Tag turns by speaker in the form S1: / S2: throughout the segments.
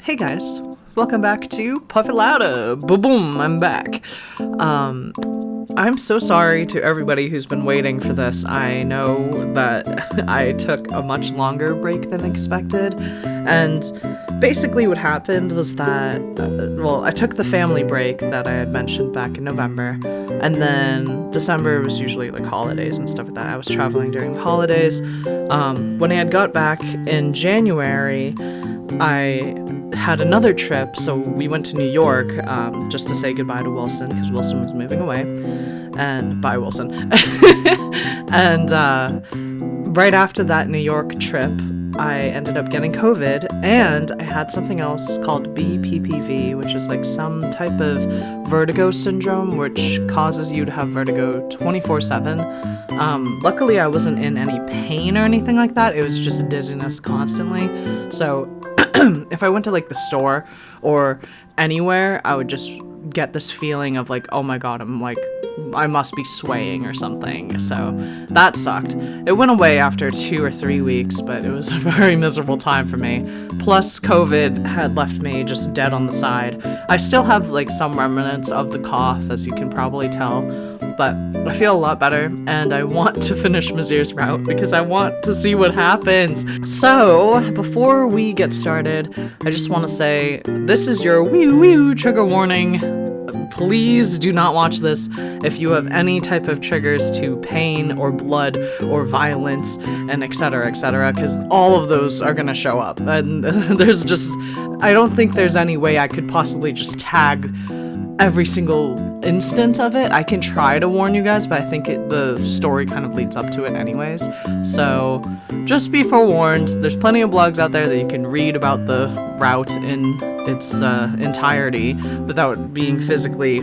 S1: Hey guys, welcome back to Puff It Louder. Boom, I'm back. I'm so sorry to everybody who's been waiting for this. I know that I took a much longer break than expected, and basically what happened was that, I took the family break that I had mentioned back in November, and then December was usually like holidays and stuff like that. I was traveling during the holidays. When I had got back in January, I had another trip, so we went to New York just to say goodbye to Wilson, because Wilson was moving away. And bye, Wilson. And right after that New York trip, I ended up getting COVID, and I had something else called BPPV, which is like some type of vertigo syndrome, which causes you to have vertigo 24/7. Luckily, I wasn't in any pain or anything like that. It was just dizziness constantly. So if I went to like the store or anywhere, I would just get this feeling of like, oh my god, I must be swaying or something. So that sucked. It went away after 2 or 3 weeks, but it was a very miserable time for me. Plus COVID had left me just dead on the side. I still have like some remnants of the cough, as you can probably tell, but I feel a lot better, and I want to finish Misyr's route because I want to see what happens. So before we get started, I just want to say this is your wee trigger warning. Please do not watch this if you have any type of triggers to pain or blood or violence and etc, because all of those are gonna show up. And I don't think there's any way I could possibly just tag every single instant of it. I can try to warn you guys, but I think the story kind of leads up to it anyways. So just be forewarned. There's plenty of blogs out there that you can read about the route in its entirety without being physically,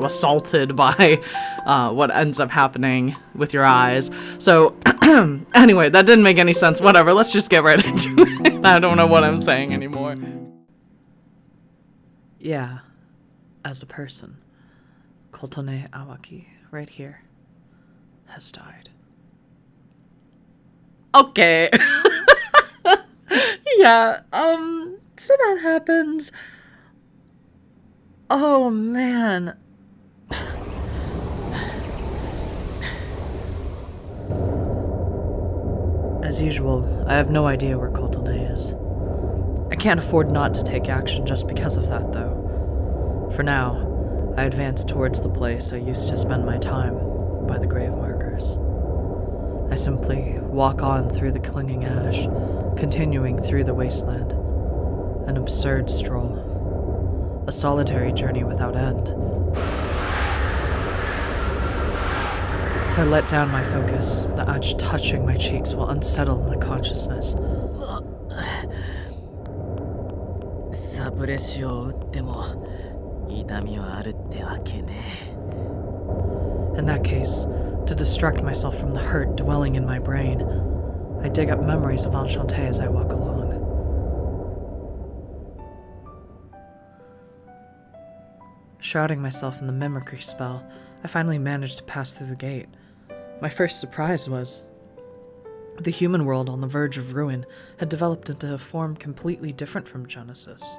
S1: assaulted by what ends up happening with your eyes. So anyway, that didn't make any sense. Whatever, let's just get right into it. I don't know what I'm saying anymore. Yeah, as a person, Kotone Awaki, right here, has died. Okay. Yeah, so that happens. Oh, man. As usual, I have no idea where Kotone is. I can't afford not to take action just because of that, though. For now, I advance towards the place I used to spend my time, by the grave markers. I simply walk on through the clinging ash, continuing through the wasteland. An absurd stroll. A solitary journey without end. If I let down my focus, the ash touching my cheeks will unsettle my consciousness. In that case, to distract myself from the hurt dwelling in my brain, I dig up memories of Enchanté as I walk along. Shrouding myself in the mimicry spell, I finally managed to pass through the gate. My first surprise was the human world on the verge of ruin had developed into a form completely different from Genesis.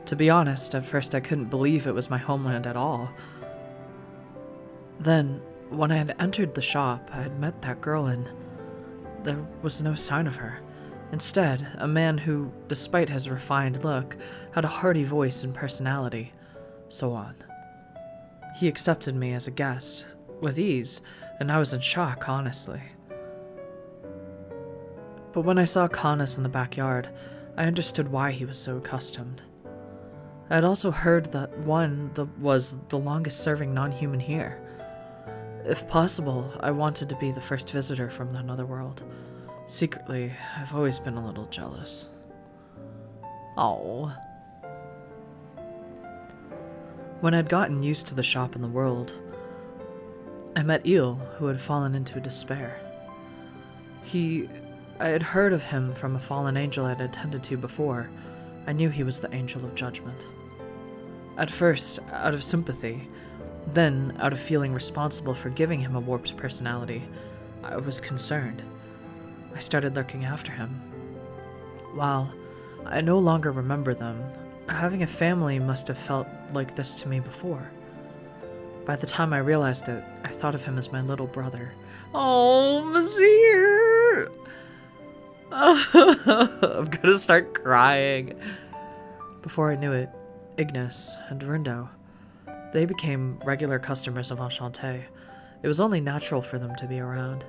S1: To be honest, at first I couldn't believe it was my homeland at all. Then, when I had entered the shop, I had met that girl, and there was no sign of her. Instead, a man who, despite his refined look, had a hearty voice and personality. So on. He accepted me as a guest, with ease, and I was in shock, honestly. But when I saw Canis in the backyard, I understood why he was so accustomed. I had also heard that was the longest-serving non-human here. If possible, I wanted to be the first visitor from another world. Secretly, I've always been a little jealous. Oh. When I'd gotten used to the shop in the world, I met Eel, who had fallen into despair. I had heard of him from a fallen angel I'd attended to before. I knew he was the Angel of Judgment. At first, out of sympathy, then out of feeling responsible for giving him a warped personality, I was concerned. I started looking after him. While I no longer remember them. Having a family must have felt like this to me before. By the time I realized it, I thought of him as my little brother. Oh, Misyrr! I'm gonna start crying. Before I knew it, Ignis and Rindo, they became regular customers of Enchanté. It was only natural for them to be around.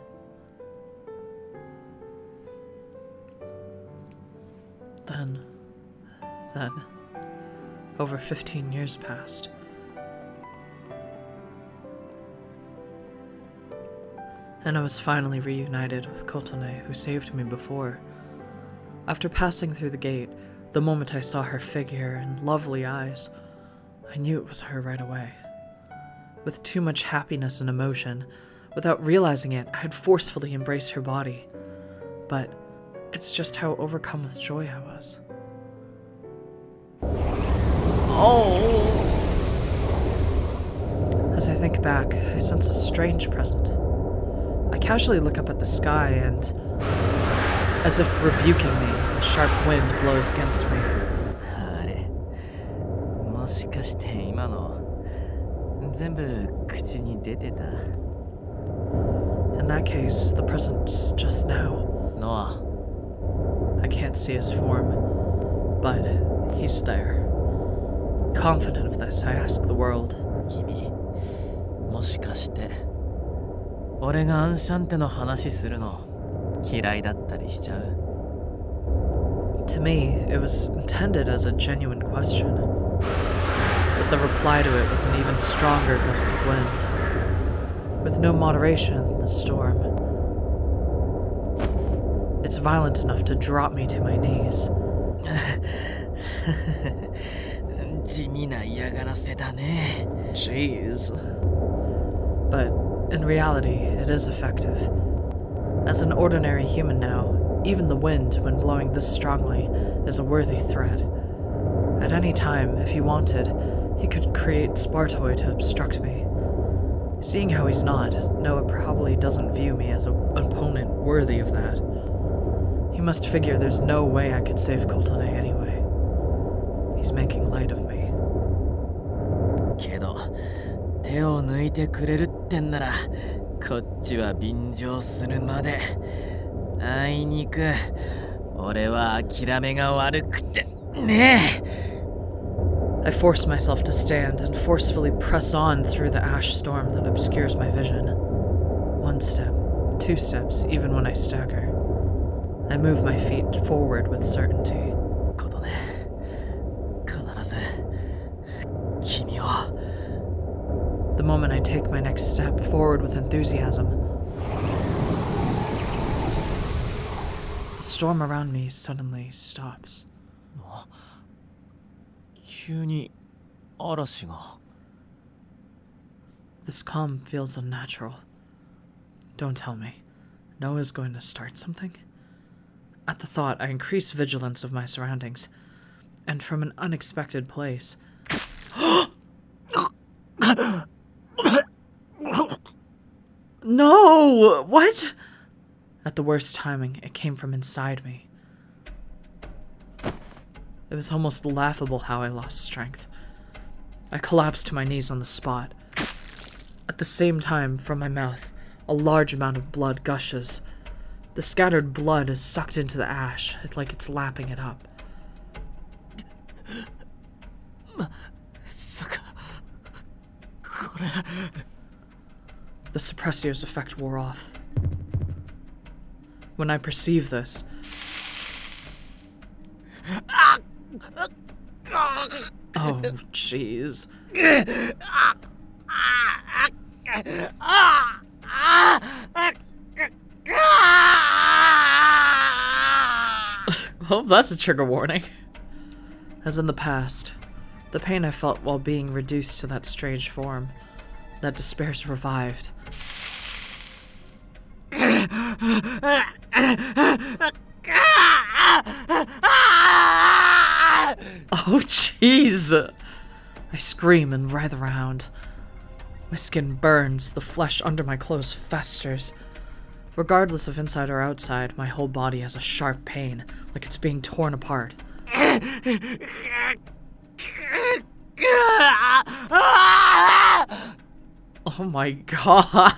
S1: Then, over 15 years passed. And I was finally reunited with Kotone, who saved me before. After passing through the gate, the moment I saw her figure and lovely eyes, I knew it was her right away. With too much happiness and emotion, without realizing it, I had forcefully embraced her body. But it's just how overcome with joy I was. Oh! As I think back, I sense a strange present. I casually look up at the sky and, as if rebuking me, a sharp wind blows against me. In that case, the present's just now. I can't see his form, but he's there. Confident of this, I ask the world. To me, it was intended as a genuine question. But the reply to it was an even stronger gust of wind. With no moderation, the storm. It's violent enough to drop me to my knees. Jeez. But in reality, it is effective. As an ordinary human now, even the wind, when blowing this strongly, is a worthy threat. At any time, if he wanted, he could create Spartoi to obstruct me. Seeing how he's not, Noah probably doesn't view me as an opponent worthy of that. He must figure there's no way I could save Kotone anyway. He's making light of me. I force myself to stand and forcefully press on through the ash storm that obscures my vision. 1 step, 2 steps, even when I stagger. I move my feet forward with certainty. The moment I take my next step forward with enthusiasm, the storm around me suddenly stops. This calm feels unnatural. Don't tell me. Noah's going to start something? At the thought, I increase vigilance of my surroundings, and from an unexpected place. No! What? At the worst timing, it came from inside me. It was almost laughable how I lost strength. I collapsed to my knees on the spot. At the same time, from my mouth, a large amount of blood gushes. The scattered blood is sucked into the ash, like it's lapping it up. The suppressor's effect wore off. When I perceive this, oh, jeez. Well, that's a trigger warning. As in the past, the pain I felt while being reduced to that strange form, that despair's revived. Oh, jeez! I scream and writhe around. My skin burns, the flesh under my clothes festers. Regardless of inside or outside, my whole body has a sharp pain, like it's being torn apart. Oh my god.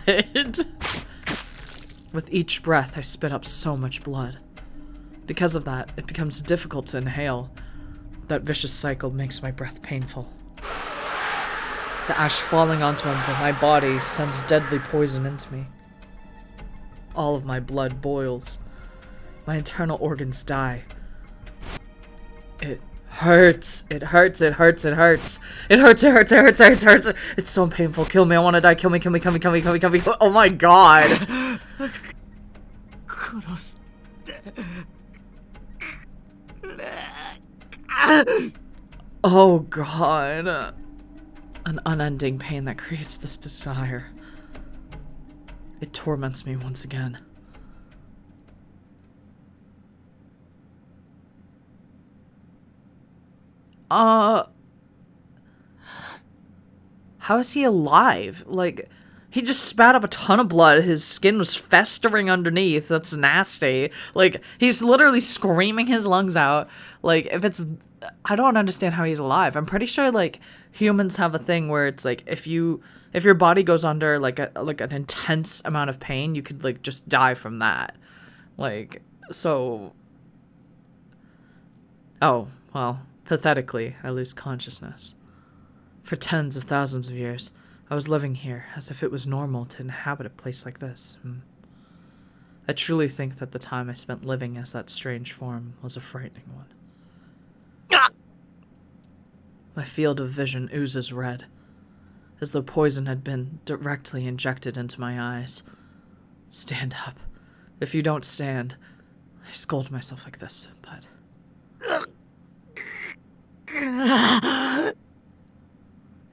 S1: With each breath, I spit up so much blood. Because of that, it becomes difficult to inhale. That vicious cycle makes my breath painful. The ash falling onto my body sends deadly poison into me. All of my blood boils. My internal organs die. It hurts. It hurts. It hurts. It hurts. It hurts. It hurts. It hurts. It hurts. It's so painful. Kill me. I want to die. Kill me. Kill me. Kill me. Kill me. Kill me. Kill me. Oh my god. Oh god. An unending pain that creates this desire. It torments me once again. How is he alive? Like, he just spat up a ton of blood. His skin was festering underneath. That's nasty. Like, he's literally screaming his lungs out. Like, I don't understand how he's alive. I'm pretty sure, like, humans have a thing where it's like, if your body goes under, like, an intense amount of pain, you could, like, just die from that. Like, so... Oh, well, pathetically, I lose consciousness. For tens of thousands of years, I was living here as if it was normal to inhabit a place like this. I truly think that the time I spent living as that strange form was a frightening one. My field of vision oozes red, as though poison had been directly injected into my eyes. Stand up. If you don't stand, I scold myself like this, but...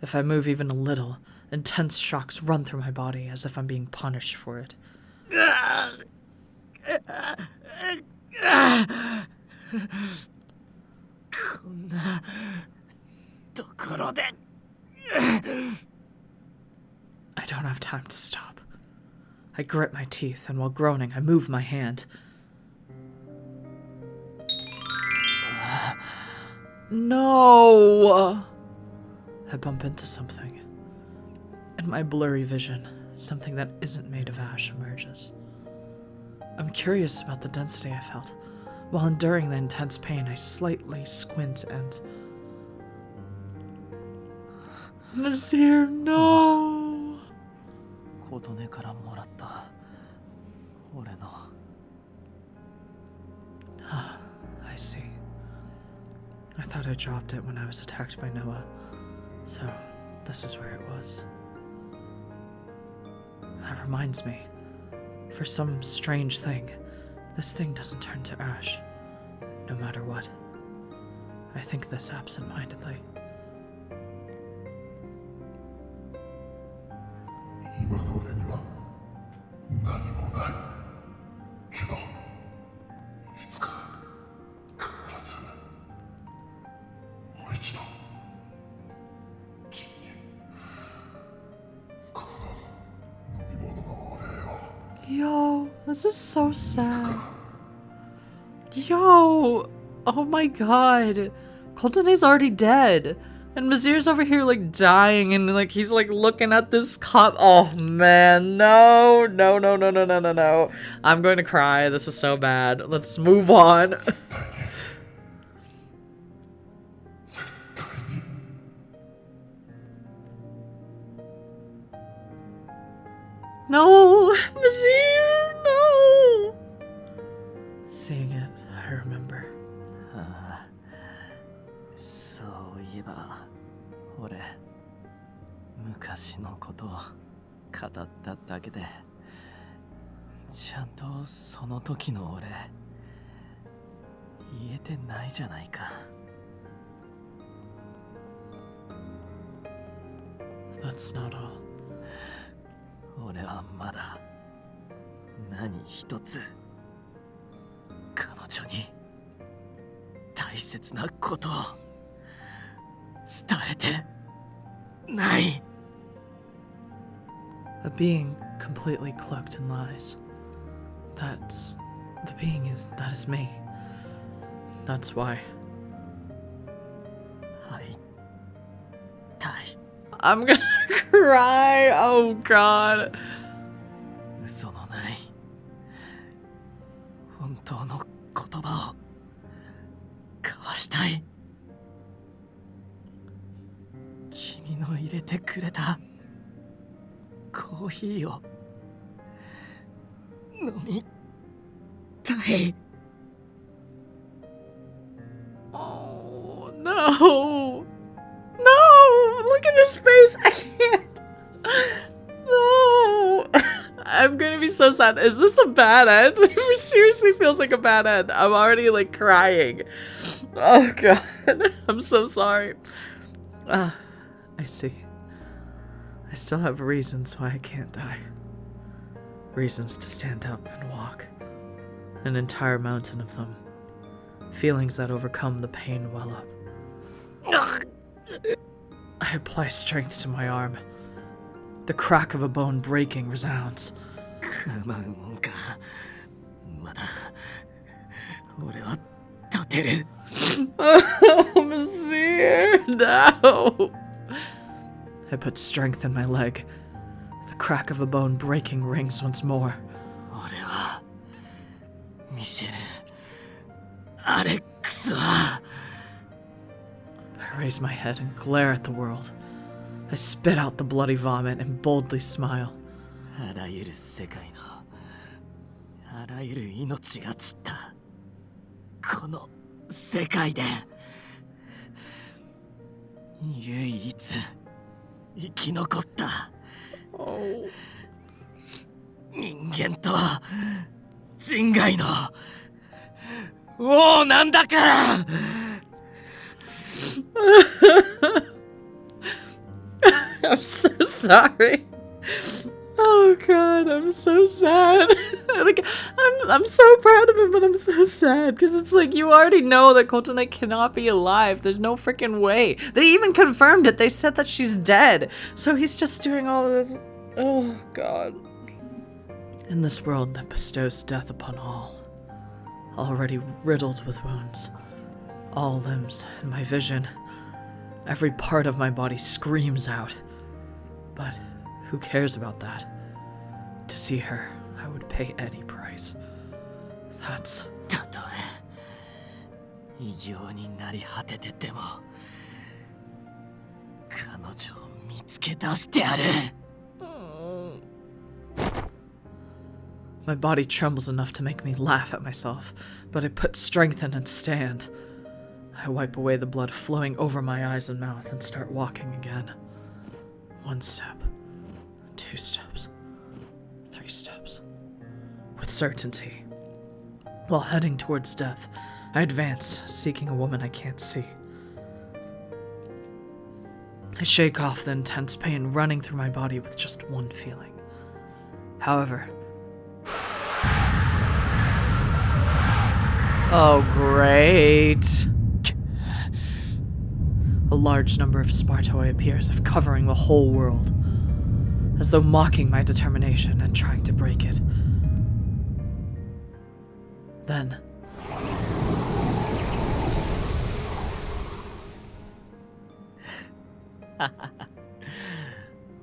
S1: If I move even a little, intense shocks run through my body as if I'm being punished for it. I don't have time to stop. I grit my teeth, and while groaning, I move my hand. No! I bump into something. In my blurry vision, something that isn't made of ash emerges. I'm curious about the density I felt. While enduring the intense pain, I slightly squint and... Misyrr, no! I see. I thought I dropped it when I was attacked by Noah. So, this is where it was. That reminds me. For some strange thing, this thing doesn't turn to ash, no matter what. I think this absent-mindedly. Yo, this is so sad. Yo, oh my god. Coltone's already dead. And Misyr's over here like dying and like he's like looking at this cup. Oh man, no. I'm going to cry. This is so bad. Let's move on. No, Misyrr, no. Seeing it, I remember.
S2: そういえば俺昔のことを語っただけでちゃんとその時の俺言えてないじゃないか。
S1: That's not all.
S2: 俺はまだ何一つ彼女に大切なことを伝えてない。
S1: A being completely cloaked in lies. That is me. That's why I'm gonna cry. Oh god.
S2: 嘘のない本当の言葉を交わしたい。君の入れてくれたコーヒーを飲みたい。
S1: Oh no. No! Look at his face! I can't! No! I'm gonna be so sad. Is this a bad end? It seriously feels like a bad end. I'm already like crying. Oh god. I'm so sorry. I see. I still have reasons why I can't die. Reasons to stand up and walk. An entire mountain of them. Feelings that overcome the pain well up. I apply strength to my arm. The crack of a bone breaking resounds.
S2: 構うもんか。まだ俺は立てる。
S1: Oh, Missyr, no! I put strength in my leg. The crack of a bone breaking rings once more.
S2: 俺はミシェル、アレックスは。
S1: I raise my head and glare at the world. I spit out the bloody vomit and boldly smile.
S2: あらゆる世界のあらゆる命が散ったこの世界で唯一生き残った人間と人外の王なんだから。
S1: I'm so sorry. Oh god, I'm so sad. Like I'm so proud of him, but I'm so sad because it's like you already know that Kotone cannot be alive. There's no freaking way. They even confirmed it. They said that she's dead. So he's just doing all of this. Oh god. In this world that bestows death upon all, already riddled with wounds, all limbs in my vision, every part of my body screams out. But who cares about that? To see her, I would pay any price. That's...
S2: たとえ異形になり果ててても彼女を見つけ出してやる。
S1: My body trembles enough to make me laugh at myself, but I put strength in and stand. I wipe away the blood flowing over my eyes and mouth and start walking again. 1 step, 2 steps, 3 steps. With certainty. While heading towards death, I advance, seeking a woman I can't see. I shake off the intense pain running through my body with just one feeling. However... Oh, great. A large number of Spartoi appears, of covering the whole world, as though mocking my determination and trying to break it. Then...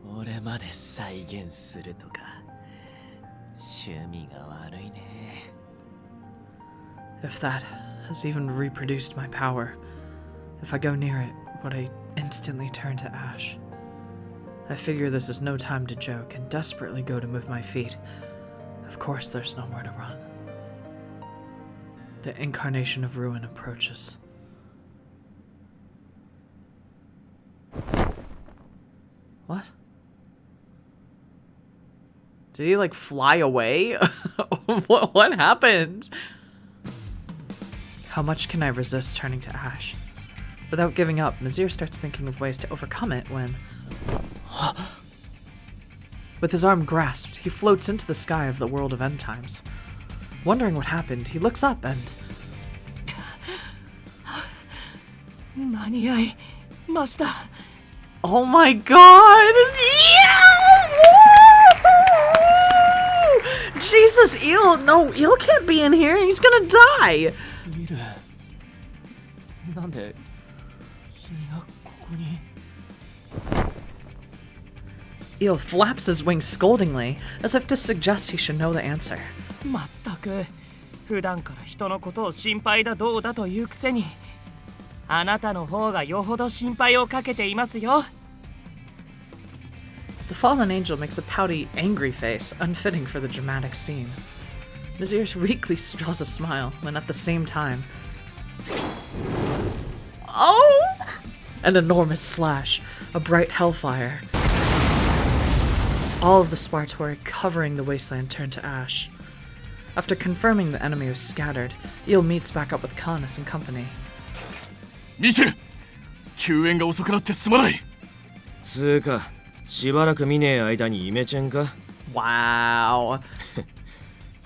S2: 俺まで再現するとか趣味が悪いね。
S1: If that has even reproduced my power, if I go near it, would I instantly turn to ash? I figure this is no time to joke and desperately go to move my feet. Of course there's nowhere to run. The incarnation of ruin approaches. What? Did he like fly away? What happened? How much can I resist turning to ash? Without giving up, Missyr starts thinking of ways to overcome it when... With his arm grasped, he floats into the sky of the world of end times. Wondering what happened, he looks up and...
S2: 間に合いました。
S1: Oh my god! Yeah! Woo! Jesus, Eel! No, Eel can't be in here. He's gonna die!
S2: ミル、なんで君がここに。
S1: Eel flaps his wings scoldingly, as if to suggest he should know the answer.
S2: まったく普段から人のことを心配だどうだというくせにあなたの方がよほど心配をかけていますよ
S1: The fallen angel makes a pouty, angry face, unfitting for the dramatic scene. Misyr's weakly draws a smile, when at the same time... Oh! An enormous slash, a bright hellfire. All of the Spartori covering the wasteland turn to ash. After confirming the enemy was scattered, Eel meets back up with Canis and company.
S3: ミシェル救援が遅くなってすまない
S4: つうかしばらく見ねえ間にイメチェンか
S1: Wow.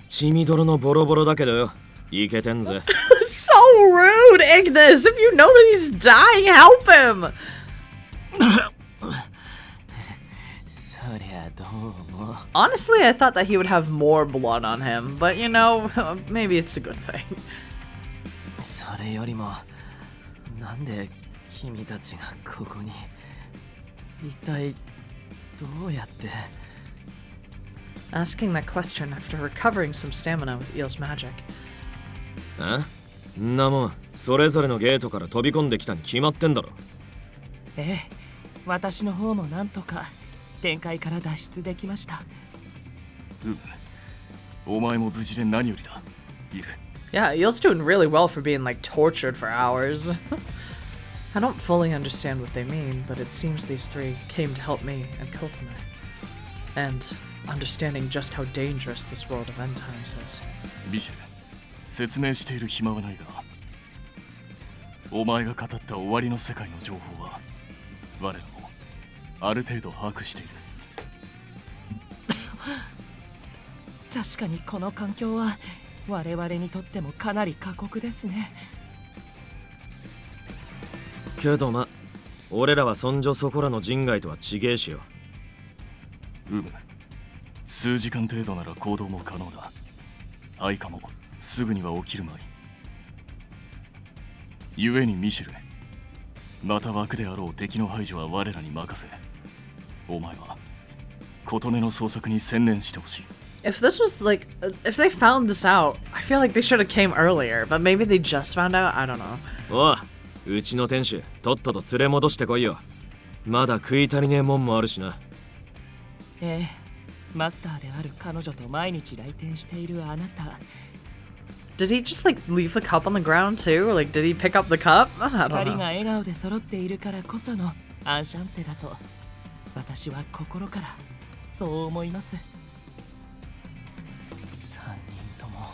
S4: 血みどろのボロボロだけどよイケてんぜ
S1: So rude, Ignis! If you know that he's dying, help him!
S2: そりゃどうも
S1: Honestly, I thought that he would have more blood on him, but you know, maybe it's a good thing.
S2: それよりもなんで君たちがここに一体どうやって
S1: Asking that question after recovering some stamina with Eel's magic.
S4: んなもんそれぞれのゲートから飛び込んできたに決まってんだろ
S2: ええ私の方もなんとか展開から脱出できました
S3: お前も無事で何よりだイル
S1: Yeah, Eel's doing really well for being like tortured for hours. I don't fully understand what they mean, but it seems these three came to help me and Kultime. And understanding just how dangerous this world of end times is.
S3: ミシェル説明している暇はないがお前が語った終わりの世界の情報は我らもある程度把握している
S2: 確かにこの環境は我々にとってもかなり過酷ですね
S4: けどま俺らはそんじょそこらの人外とは違えしよ
S3: 数時間程度なら行動も可能だ愛花もすぐには起きるまい故にミシェルまた枠であろう敵の排除は我らに任せお前は琴音の捜索に専念してほしい
S1: If this was like, if they found this out, I feel like they should have came earlier, but maybe they just found out, I don't know.
S4: おううちの店主とっとと連れ戻してこいよまだ食い足りねえもんもあるしな
S2: ええマスターである彼女と毎日来店しているあなた
S1: Did he just like leave the cup on the ground too? Or like, did he pick up the cup? I
S2: 二
S1: don't
S2: 人
S1: know.
S2: が笑顔で揃っているからこそのアンシャンテだと私は心からそう思います三人とも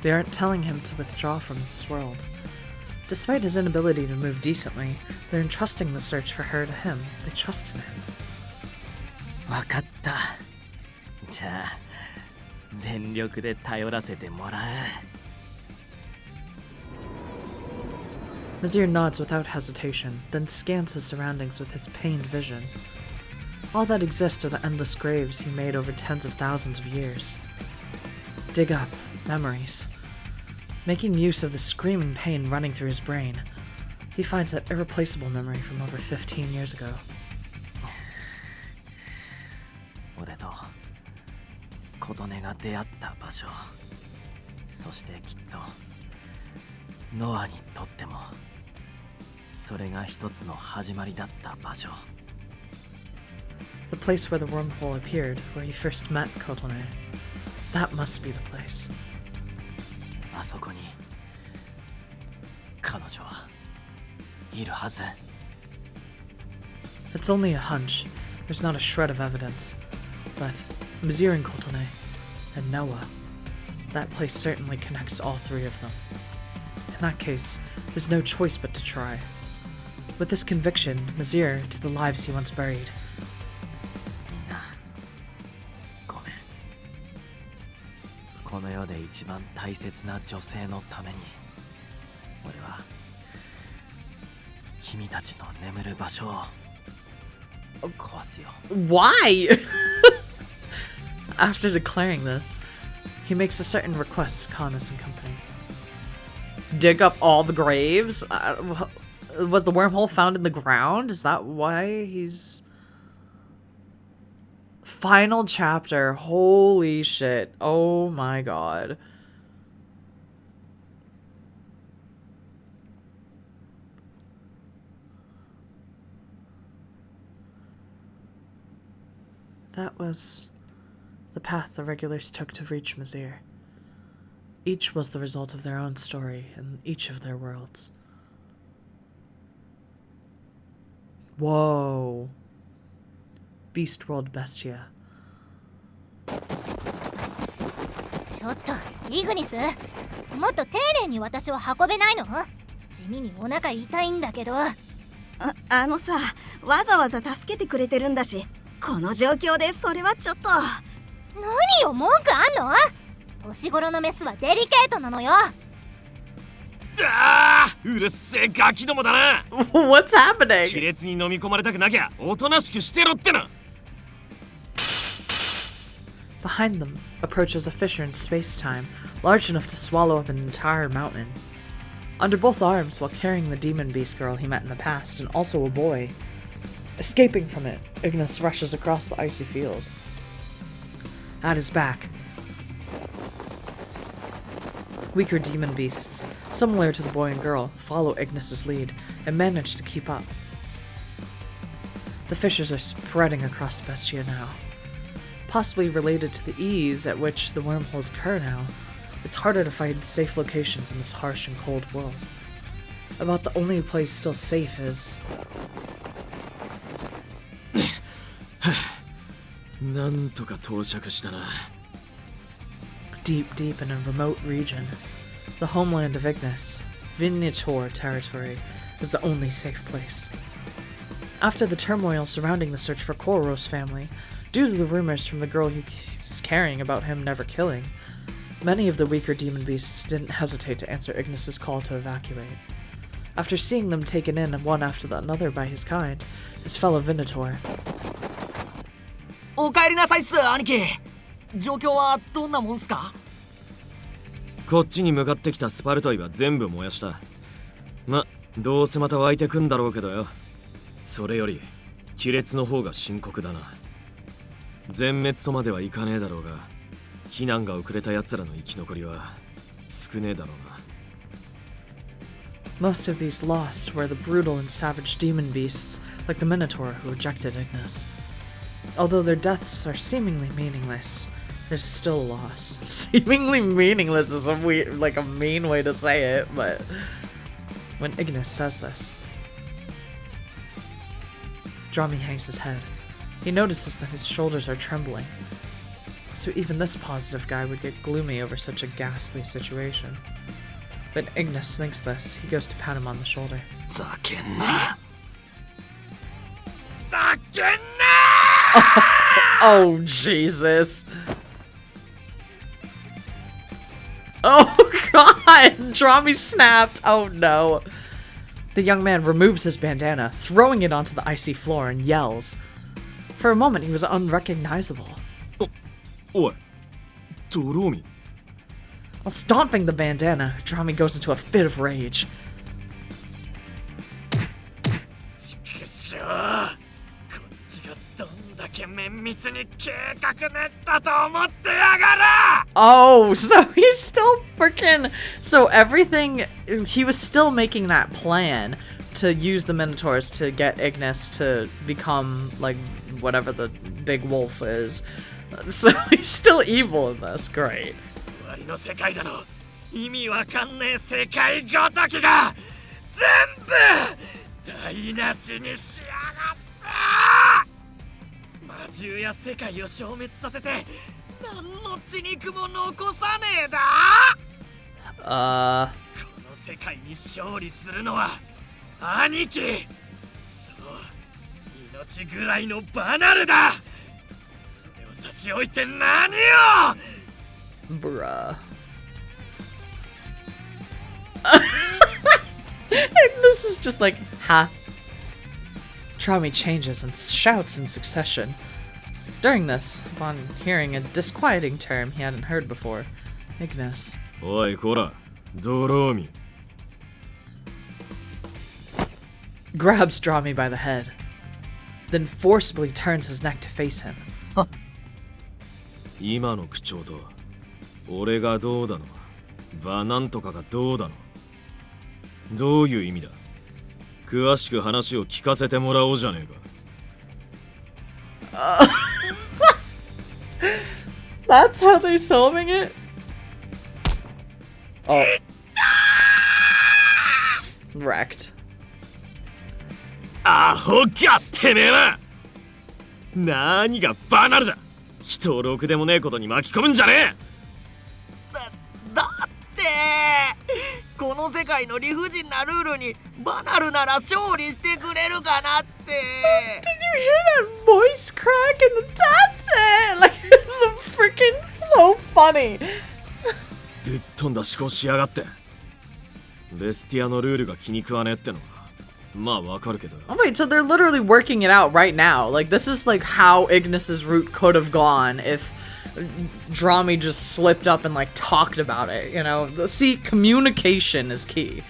S1: They aren't telling him to withdraw from this world. Despite his inability to move decently, they're entrusting the search for her to him. They trust in him.
S2: わかったじゃあ全力で頼らせてもらう
S1: Misyrr nods without hesitation, then scans his surroundings with his pained vision. All that exists are the endless graves he made over tens of thousands of years. Dig up memories. Making use of the screaming pain running through his brain, he finds that irreplaceable memory from over 15 years ago.
S2: 俺と琴音が出会った場所そしてきっとノアにとってもそれが一つの始まりだった場所
S1: The place where the wormhole appeared, where he first met Kotone. That must be the place.
S2: あそこに彼女はいるはず
S1: It's only a hunch. There's not a shred of evidence. But Misyrr and Kotone, and Noah, that place certainly connects all three of them. In that case, there's no choice but to try. With this conviction, Misyrr to the lives he once buried.
S2: みんなごめんこの世で一番大切な女性のために俺は君たちの眠る場所を壊すよ
S1: Why? After declaring this, he makes a certain request to Canis and company. Dig up all the graves? Was the wormhole found in the ground? Is that why he's... final chapter. Holy shit. Oh my god. That was the path the regulars took to reach Misyrr. Each was the result of their own story in each of their worlds. Whoa. Beast World Bestia.
S5: ちょっとイグニス、もっと丁寧に私を運べないの？地味にお腹痛いんだけど。
S6: あのさ、わざわざ助けてくれてるんだし、この状況でそれはちょっと。
S5: 何よ、文句あんの？年頃のメスはデリケートなのよ。
S4: うるせえガキどもだな。
S1: What's happening?
S4: 亀裂に飲み込まれたくなきゃおとなしくしてろってな。
S1: Behind them approaches a fissure in space-time, large enough to swallow up an entire mountain. Under both arms, while carrying the demon beast girl he met in the past, and also a boy. Escaping from it, Ignis rushes across the icy field. At his back, weaker demon beasts, similar to the boy and girl, follow Ignis's lead and manage to keep up. The fissures are spreading across Bestia now. Possibly related to the ease at which the wormholes occur now, it's harder to find safe locations in this harsh and cold world. About the only place still safe is...
S4: なんとか到着したな。
S1: Deep, deep in a remote region, the homeland of Ignis, Vinitor territory, is the only safe place. After the turmoil surrounding the search for Koro's family, due to the rumors from the girl he's carrying about him never killing, many of the weaker demon beasts didn't hesitate to answer Ignis's call to evacuate. After seeing them taken in one after another by his kind, his fellow Vinitor,
S2: お帰りなさいっす、兄貴。状況はどんなもんすか？
S4: こっちに向かってきたスパルトイは全部燃やした。ま、どうせまた湧いてくんだろうけどよ。それより亀裂の方が深刻だな。全滅とまではいかねえだろうが、避難が遅れた奴らの生き残りは少ねえだろうな。
S1: most of these lost were the brutal and savage demon beasts, like the Minotaur who rejected Ignis. Although their deaths are seemingly meaningless, there's still a loss. Seemingly meaningless is a weird, like a mean way to say it, but when Ignis says this, Drami hangs his head. He notices that his shoulders are trembling. So even this positive guy would get gloomy over such a ghastly situation. When Ignis thinks this, he goes to pat him on the shoulder.
S2: ざけんな。
S1: Oh, Jesus. Oh, God. Drami snapped. Oh, no. The young man removes his bandana, throwing it onto the icy floor, and yells. For a moment, he was unrecognizable.
S4: おい、ドローミ。
S1: While stomping the bandana, Drami goes into a fit of rage.
S4: ちくしょう。こっちがどんだけ綿密に計画練ったと思ってやがる。
S1: Oh, so he's still freaking... So everything... He was still making that plan to use the Minotaurs to get Ignis to become, like, whatever the big wolf is. So he's still evil in this. Great.
S4: 終わりの世界だの。意味わかんねえ世界ごときが全部台無しにしやがった。魔獣や世界を消滅させて何の血肉も残さねえだ。この世界に勝利するのは兄貴。そう、命ぐらいのバナルだ。それを差し置いて何を。
S1: Bruh. And this is just like, ha. Drami changes and shouts in succession. During this, upon hearing a disquieting term he hadn't heard before, Ignis.
S4: おいこら、ドローミ。
S1: grabs Drami by the head, then forcibly turns his neck to face him.
S2: 今の口調と俺がどうだのバなんとかがどうだのどういう意味だ詳しく話を聞かせてもらおうじゃねえか。
S1: That's how they're solving it? Oh. Wrecked.
S2: アホかてめえは何がバナルだ人をろくでもねえことに巻き込むんじゃねえ
S4: だってこの世界の理不尽なルールにバナルなら勝利してくれるかなって。
S1: Did you hear that voice crack in the that's it? Like it's freaking so funny.
S2: ぶっ飛んだ思考しやがってベスティアのルールが気に食わねえってのはまあわかるけど
S1: Oh wait, so they're literally working it out right now. Like this is like how Ignis's route could have gone if Drami just slipped up and like talked about it, you know? See, communication is key.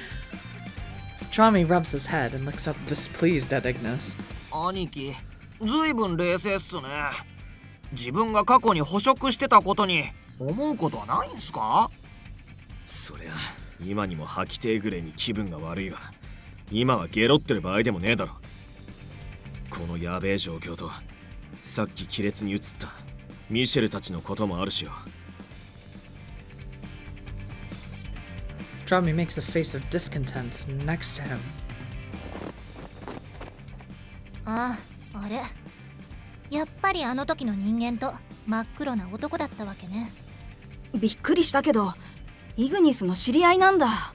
S1: Drami rubs his head and looks up displeased at Ignis.
S4: 兄貴、ずいぶん冷静っすね。自分が過去に捕食してたことに思うことはないんすか？
S2: そりゃ今にも吐きてえぐれに気分が悪いが今はゲロってる場合でもねえだろこのやべえ状況とさっき亀裂に映ったミシェルたちのこともあるしよ
S1: Drami makes a face of discontent next to him.
S5: あれやっぱりあの時の人間と真っ黒な男だったわけね。
S6: びっくりしたけどイグニスの知り合いなんだ。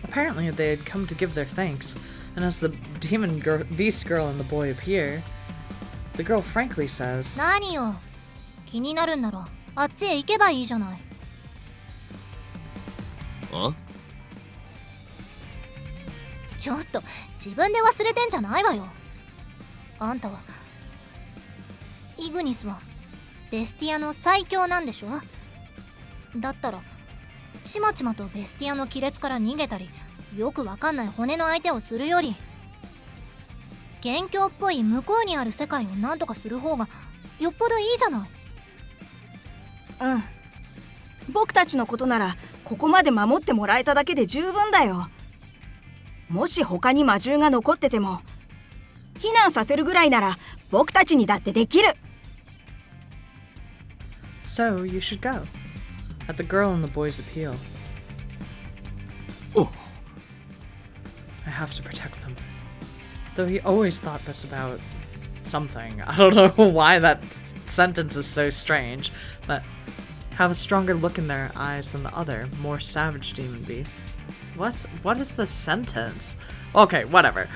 S1: Apparently, they had come to give their thanks, and as the beast girl and the boy appear, the girl frankly says,
S5: 何よ気になるんならあっちへ行けばいいじゃない。
S2: あ
S5: ちょっと自分で忘れてんじゃないわよ。あんたはイグニスはベスティアの最強なんでしょ。だったらちまちまとベスティアの亀裂から逃げたりよくわかんない骨の相手をするより元凶っぽい向こうにある世界を何とかする方がよっぽどいいじゃない。
S6: うん僕たちのことならここまで守ってもらえただけで十分だよ。もし他に魔獣が残ってても避難させるぐらいなら僕たちにだってできる。
S1: So you should go. At the girl and the boy's appeal.
S2: Oh.
S1: I have to protect them. Though he always thought this about something. I don't know why that sentence is so strange, but have a stronger look in their eyes than the other, more savage demon beasts. What is this sentence? Okay, whatever.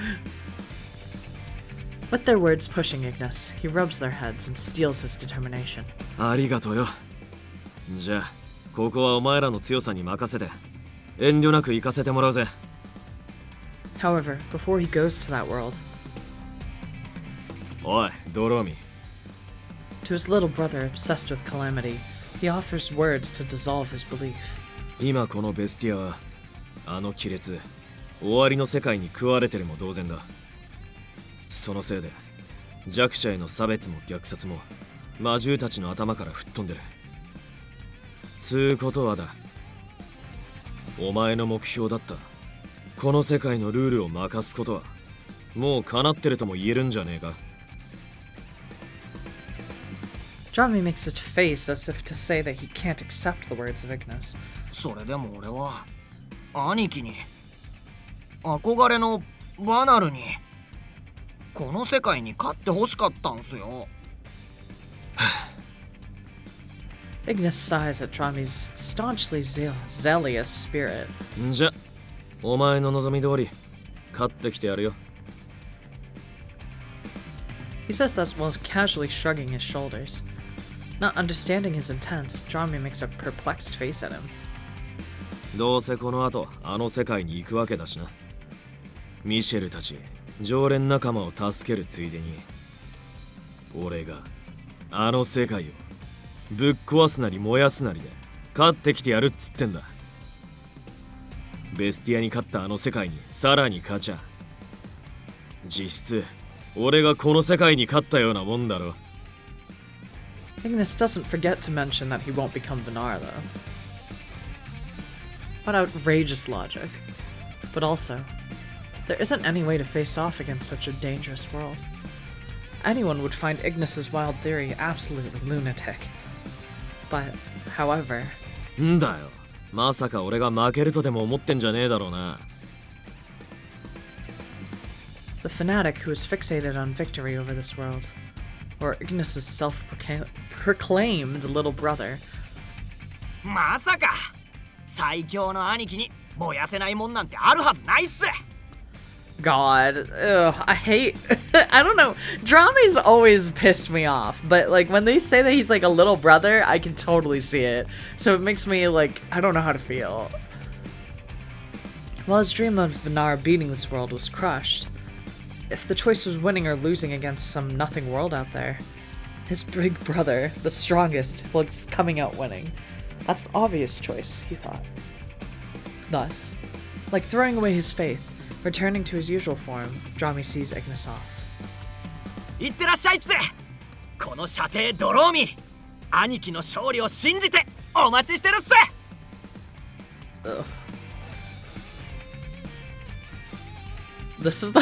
S1: With their words pushing Ignis, he rubs their heads and steals his determination.
S2: ありがとうよじゃあここはお前らの強さに任せて遠慮なく行かせてもらうぜ
S1: However, before he goes to that world,
S2: おいドローミ
S1: to his little brother obsessed with calamity, he offers words to dissolve his belief.
S2: 今このベスティアはあの亀裂終わりの世界に食われてるも同然だそのせいで弱者への差別も虐殺も魔獣たちの頭から吹っ飛んでるつうことはだお前の目標だったこの世界のルールを任すことはもう叶ってるとも言えるんじゃねえか
S1: Drami makes a face as if to say that he can't accept the words of Ignis.
S4: それでも俺は兄貴に憧れのバナルにこの世界に勝ってほしかったんすよ。
S1: Ignis sighs at Drami's staunchly zealous spirit.
S2: んじゃお前の望み通り勝ってきてやるよ
S1: He says that while casually shrugging his shoulders. Not understanding his intent, Drami makes a perplexed face at him.
S2: どうせこの後あの世界に行くわけだしなミシェルたち常連仲間を助けるついでに俺があの世界をぶっ壊すなり燃やすなりで勝ってきてやるっつってんだベスティアに勝ったあの世界にさらに勝ちゃ実質俺がこの世界に勝ったようなもんだろ
S1: Ignis doesn't forget to mention that he won't become Vinar, though. What outrageous logic. But also, there isn't any way to face off against such a dangerous world. Anyone would find Ignis's wild theory absolutely lunatic. But, however...
S7: んだよ。まさか俺が負けるとでも思ってんじゃねえだろうな。
S1: The fanatic who is fixated on victory over this world, or Ignis's self-proclaimed little brother.
S2: まさか最強の兄貴に燃やせないもんなんてあるはずないっす。
S1: God, ugh, I hate... I don't know. Drami's always pissed me off, but like when they say that he's like a little brother, I can totally see it. So it makes me like, I don't know how to feel. While his dream of Vinar beating this world was crushed, if the choice was winning or losing against some nothing world out there, his big brother, the strongest, was coming out winning. That's the obvious choice, he thought. Thus, like throwing away his faith, returning to his usual form, Drami sees Ignis off.
S2: いってらっしゃいっす。この射程ドローミー、兄貴の勝利を信じてお待ちしてるっす。
S1: Ugh. This is the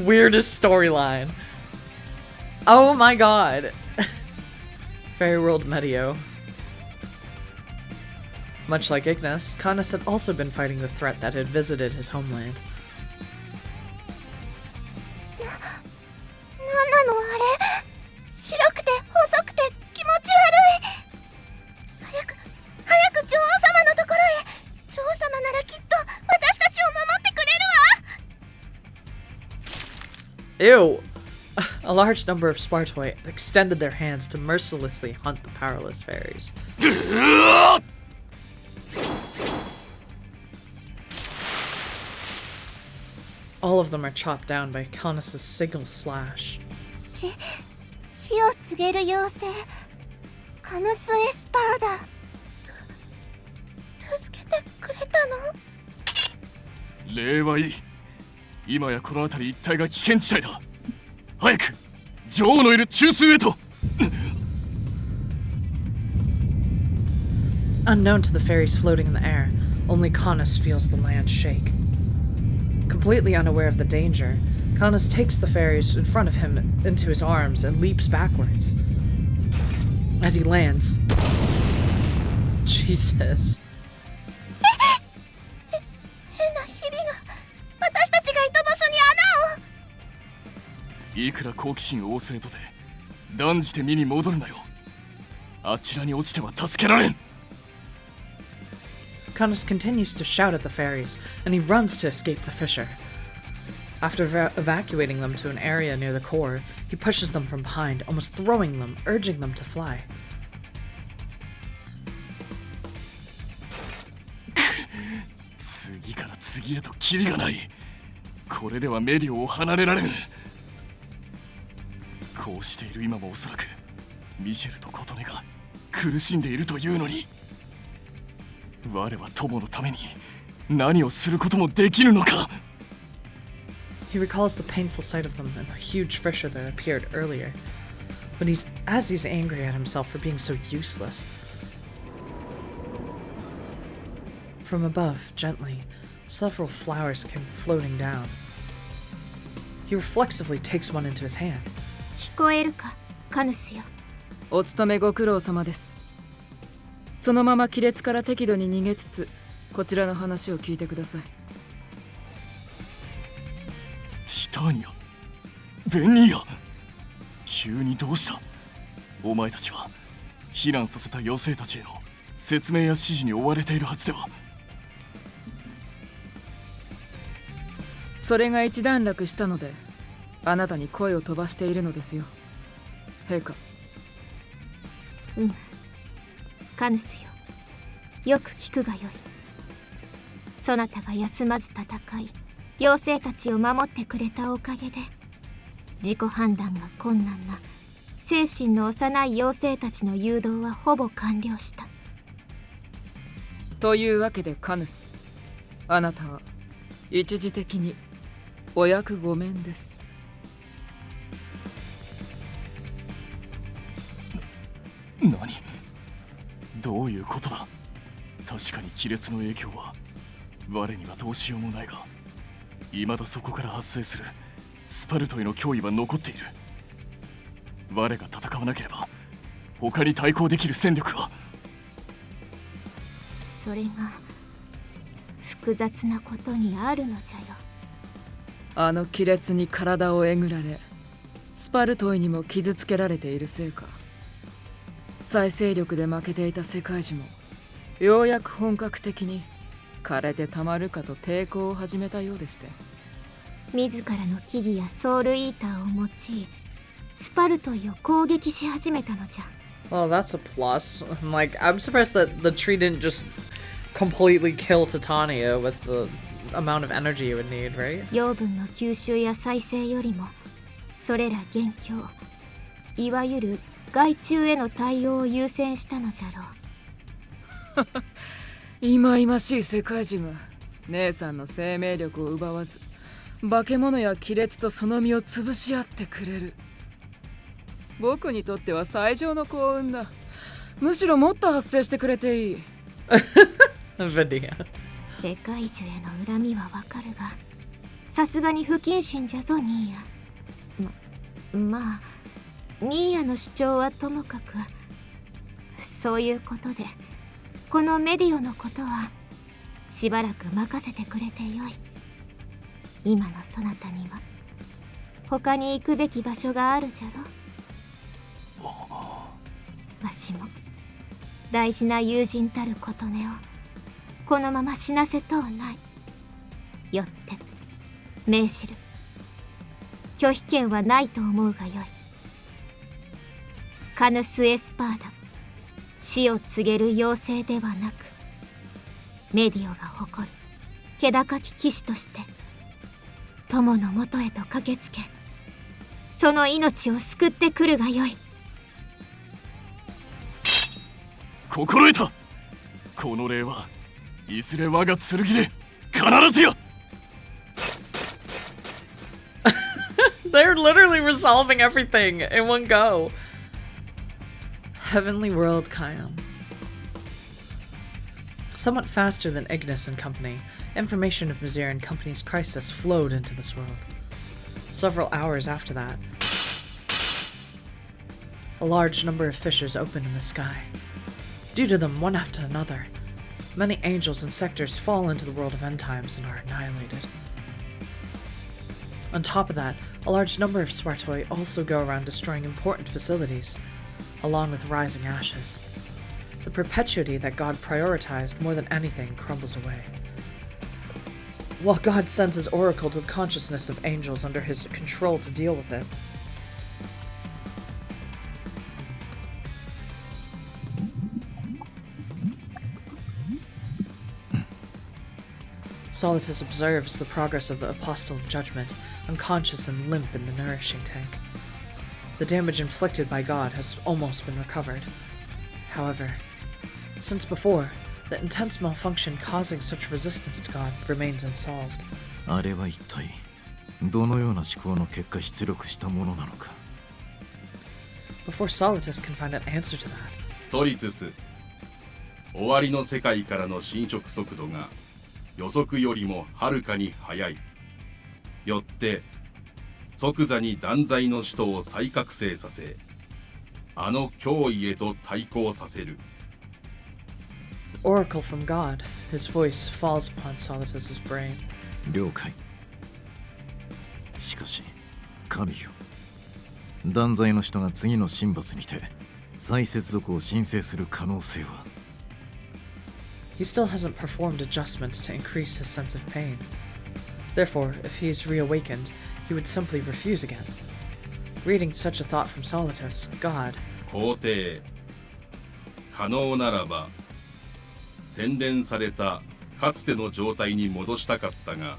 S1: weirdest storyline. Oh my god. Fairy World Medio. Much like Ignis, Canis had also been fighting the threat that had visited his homeland.
S5: なんなのあれ。白くて細くて気持ち悪い。早く女王様のところへ。女王様ならきっと私たちを守ってくれるわ。
S1: Ew! A large number of Spartoi extended their hands to mercilessly hunt the powerless fairies. All of them are chopped down by Canis' single slash.
S5: 死を告げる妖精カヌス・エスパーダ。助けてくれたの？
S3: 礼はいい。今やこの辺り一帯が危険地帯だ。早く女王のいる中枢へと。
S1: Unknown to the fairies floating in the air, only Canis feels the land shake. Completely unaware of the danger, Canis takes the fairies in front of him into his arms and leaps backwards. As he lands... Jesus.
S5: 変なひびが。私たちがいた場所に穴を。
S3: いくら好奇心旺盛とて断じて身に戻るなよ。あちらに落ちては助けられん。
S1: Canis continues to shout at the fairies, and he runs to escape the fissure. After evacuating them to an area near the core, he pushes them from behind, almost throwing them, urging them to fly.
S3: 次から次へとキリがない。これではメディオを離れられぬ。こうしている今もおそらくミシェルと琴音が苦しんでいるというのに。 我は友のために何をすることもできるのか。
S1: He recalls the painful sight of them and the huge fissure that appeared earlier, but as he's angry at himself for being so useless. From above, gently, several flowers came floating down. He reflexively takes one into his hand.
S5: 聞こえるか、カヌスよ。
S8: お勤めご苦労様です。そのまま亀裂から適度に逃げつつ、こちらの話を聞いてください。
S3: ティターニア、ベンニア、急にどうした？お前たちは避難させた妖精たちへの説明や指示に追われているはずでは。
S8: それが一段落したので、あなたに声を飛ばしているのですよ、陛下。
S5: カヌスよ、よく聞くがよい。そなたが休まず戦い、妖精たちを守ってくれたおかげで、自己判断が困難な精神の幼い妖精たちの誘導はほぼ完了した。
S8: というわけでカヌス、あなたは一時的にお役御免です。
S3: 何？どういうことだ？確かに亀裂の影響は我にはどうしようもないが、未だそこから発生するスパルトへの脅威は残っている。我が戦わなければ他に対抗できる戦力は。
S5: それが複雑なことにあるのじゃよ。
S8: あの亀裂に体をえぐられ、スパルトイにも傷つけられているせいか、再生力で負けていた世界樹もようやく本格的に枯れてたまるかと抵抗を始めたようでして。
S5: 自らの木々やソウルイーターを用い、スパルトイを攻撃し始めたのじゃ。
S1: Well, that's a plus. I'm surprised that the tree didn't just completely kill Titania with the amount of energy you would need, right?
S5: 養分の吸収や再生よりも、それら元凶、いわゆる害虫への対応を優先したのじゃろう。
S8: いまいましい世界樹が姉さんの生命力を奪わず、化け物や亀裂とその身を潰し合ってくれる。僕にとっては最上の幸運だ。むしろもっと発生してくれていい。
S1: Vidia.
S5: 世界樹への恨みはわかるが、さすがに不謹慎じゃぞニーヤ。まあニーヤの主張はともかく、そういうことでこのメディオのことはしばらく任せてくれてよい。今のそなたには他に行くべき場所があるじゃろ。わしも大事な友人たる琴音をこのまま死なせとうない。よって命じる。拒否権はないと思うがよい。カヌス・エスパーダ、死を告げる妖精ではなく、メディオが誇る気高き騎士として友のもとへと駆けつけ、その命を救ってくるがよい。
S3: 心得た。この礼はいずれ我が剣で必ずや。
S1: They're literally resolving everything in one go. Heavenly World Kion. Somewhat faster than Ignis and company, information of Misyrr and company's crisis flowed into this world. Several hours after that, a large number of fissures opened in the sky. Due to them, one after another, many angels and sectors fall into the world of end times and are annihilated. On top of that, a large number of Swartoi also go around destroying important facilities, along with rising ashes. The perpetuity that God prioritized more than anything crumbles away. While God sends his oracle to the consciousness of angels under his control to deal with it, Solitus observes the progress of the Apostle of Judgment, unconscious and limp in the nourishing tank. The damage inflicted by God has almost been recovered. However, since before, the intense malfunction causing such resistance to God remains unsolved.
S9: あれは一体どのような思考の結果出力したものなのか。
S1: Before Solitus can find an answer to that,
S10: ソリトゥス、終わりの世界からの侵食速度が予測よりもはるかに速い。よって即座に断罪の使徒を再覚醒させ、あの脅威へと対抗させる。
S1: the oracle from God, his voice falls upon Solitus's brain.
S9: 了解。しかし神よ、断罪の人が次の神罰にて再接続を申請する可能性は。
S1: He still hasn't performed adjustments to increase his sense of pain. Therefore, if he is reawakened, he would simply refuse again. Reading such a thought from Solitus, God,
S10: 皇帝、可能ならば洗練されたかつての状態に戻したかったが、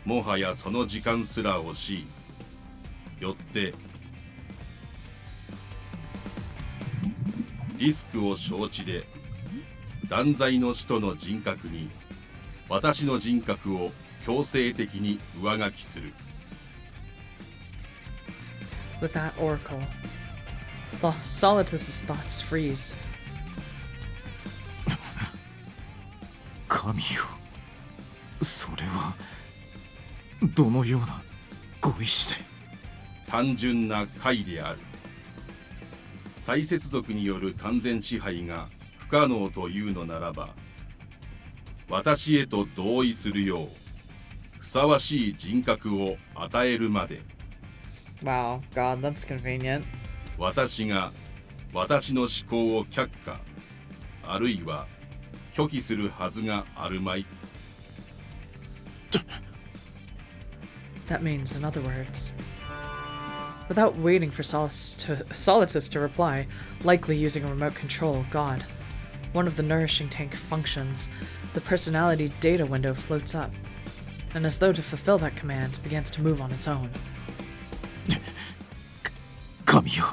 S10: もはやその時間すら惜しい。よってリスクを承知で断罪の使徒の人格に私の人格を強制的に上書きする。
S1: with that oracle, Solitus's thoughts freeze.
S9: 神よ、それはどのようなご意志で。
S10: 単純な解である。再接続による完全支配が不可能というのならば、私へと同意するようふさわしい人格を与えるまで。
S1: Wow, God, that's convenient.
S10: 私が私の思考を却下あるいは拒否するはずがあるまい。
S1: That means, in other words, without waiting for Solitus to reply, likely using a remote control, God, one of the nourishing tank functions, the personality data window floats up, and as though to fulfill that command, begins to move on its own.
S9: 神よ、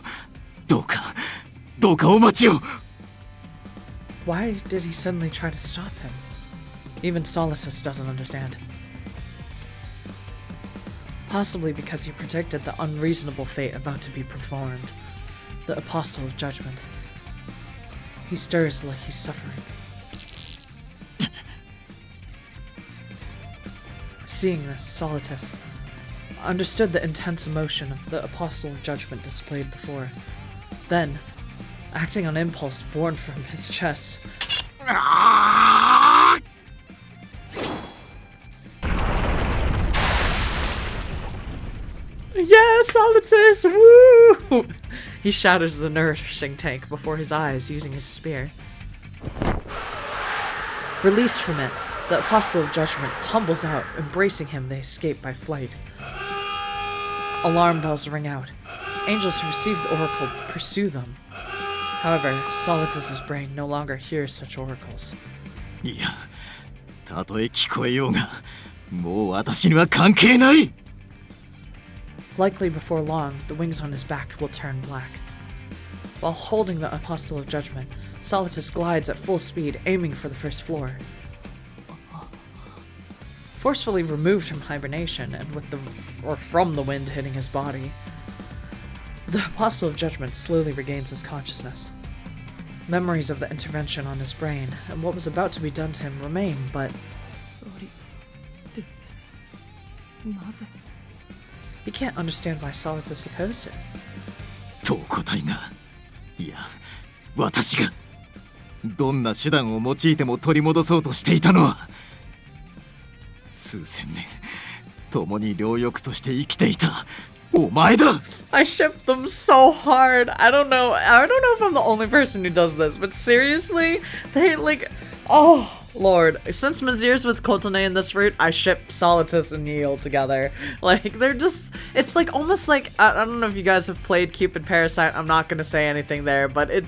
S9: どうかお待ちを。
S1: Why did he suddenly try to stop him? Even Solitus doesn't understand. Possibly because he predicted the unreasonable fate about to be performed. The Apostle of Judgment. He stirs like he's suffering. Seeing this, Solitus understood the intense emotion of the Apostle of Judgment displayed before. Then, acting on impulse born from his chest, yes, Solitus! Woo! He shatters the nourishing tank before his eyes using his spear. Released from it, the Apostle of Judgment tumbles out. Embracing him, they escape by flight. Alarm bells ring out. Angels who receive the oracle pursue them. However, Solitus's brain no longer hears such oracles.
S9: いや、たとえ聞こえようが、もう私には関係ない。
S1: Likely before long, the wings on his back will turn black. While holding the Apostle of Judgment, Solitus glides at full speed, aiming for the first floor. Forcefully removed from hibernation and from the wind hitting his body, the Apostle of Judgment slowly regains his consciousness. Memories of the intervention on his brain and what was about to be done to him remain, but he can't understand why Solitus opposed it.
S9: 東個体が、いや、私がどんな手段を用いても取り戻そうとしていたのは、数千年共に両翼として生きていたお前だ。
S1: I ship them so hard. I don't know if I'm the only person who does this, but seriously, they like, oh Lord. Since Misyr's with Kotone in this route, I ship Solitus and Neil together. Like, they're just, it's like almost like, I don't know if you guys have played Cupid Parasite. I'm not gonna say anything there, but it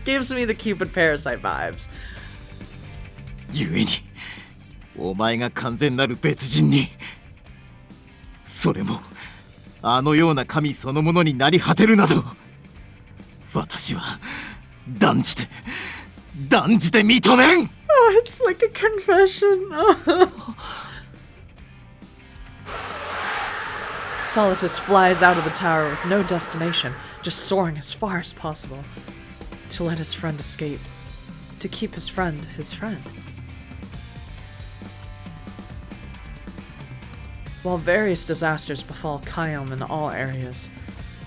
S1: gives me the Cupid Parasite vibes.
S9: ゆえに、お前が完全なる別人に、それもあのような神そのものになり果てるなど、私は断じて認めん。
S1: Oh, it's like a confession. Solitus flies out of the tower with no destination, just soaring as far as possible to let his friend escape, to keep his friend his friend. While various disasters befall Kayom in all areas,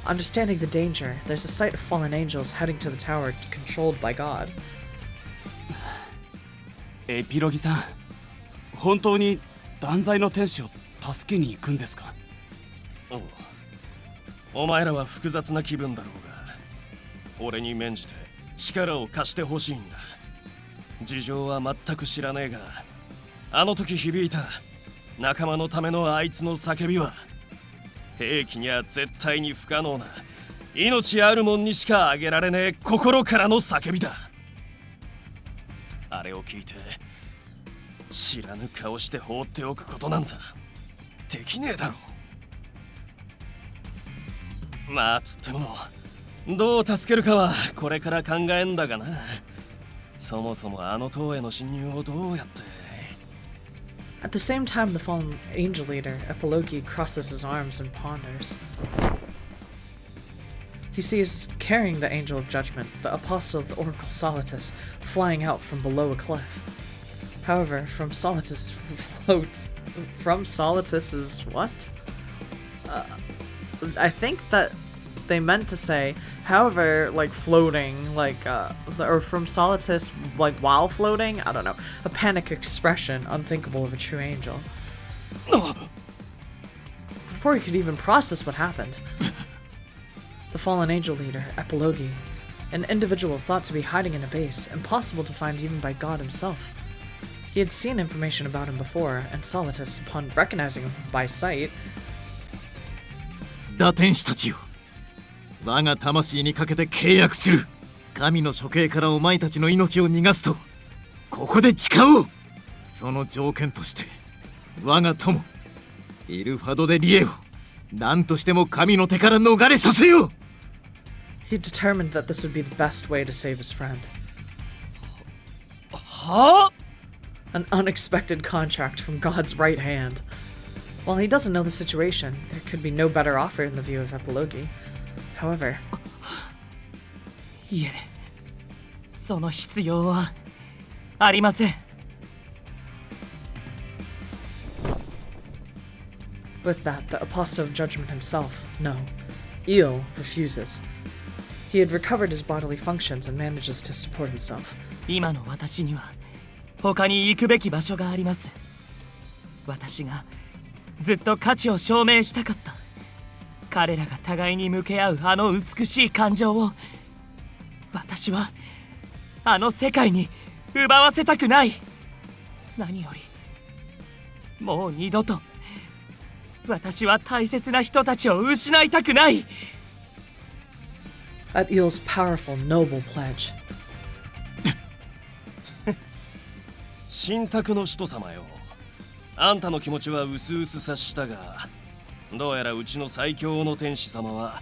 S1: understanding the danger, there's a sight of fallen angels heading to the tower controlled by God.
S11: エピロギさん、本当に断罪の天使を助けに行くんですか？
S3: お前らは複雑な気分だろうが、俺に免じて力を貸してほしいんだ。事情は全く知らねえが、あの時響いた仲間のためのあいつの叫びは、兵器には絶対に不可能な命あるもんにしかあげられねえ心からの叫びだ。あれを聞いて知らぬ顔して放っておくことなんざできねえだろう。まあつってもどう助けるかはこれから考えんだがな。そもそもあの塔への侵入をどうやって。
S1: At the same time, the fallen angel leader, Epilogi, crosses his arms and ponders. He sees, carrying the Angel of Judgment, the Apostle of the Oracle Solitus, flying out from below a cliff. However, from Solitus's what? I think that they meant to say, however, like floating, like, or from Solitus, like while floating, I don't know, a panic expression unthinkable of a true angel. Before he could even process what happened, the fallen angel leader, Epilogi, an individual thought to be hiding in a base, impossible to find even by God himself. He had seen information about him before, and Solitus, upon recognizing him by sight,
S9: 打天使たちよ、我が魂にかけて契約する。神の処刑からお前たちの命を逃がすと、ここで誓おう。その条件として、我が友、イルファド・デ・リエを何としても神の手から逃れさせよう。
S1: he determined that this would be the best way to save his friend.
S9: はあ?
S1: An unexpected contract from God's right hand. While he doesn't know the situation, there could be no better offer in the view of Epilogi. However,
S2: いえ、その必要はありません。
S1: with that, the Apostle of Judgment himself, no, Eel, refuses. He had recovered his bodily functions and manages to support himself.
S2: 今の私には他に行くべき場所があります。私がずっと価値を証明したかった。彼らが互いに向け合うあの美しい感情を私はあの世界に奪わせたくない。何よりもう二度と私は大切な人たちを失いたくない。
S1: At Eel's powerful, noble pledge.
S12: 神託の使徒様よ。あんたの気持ちはうすうす察したが、どうやらうちの最強の天使様は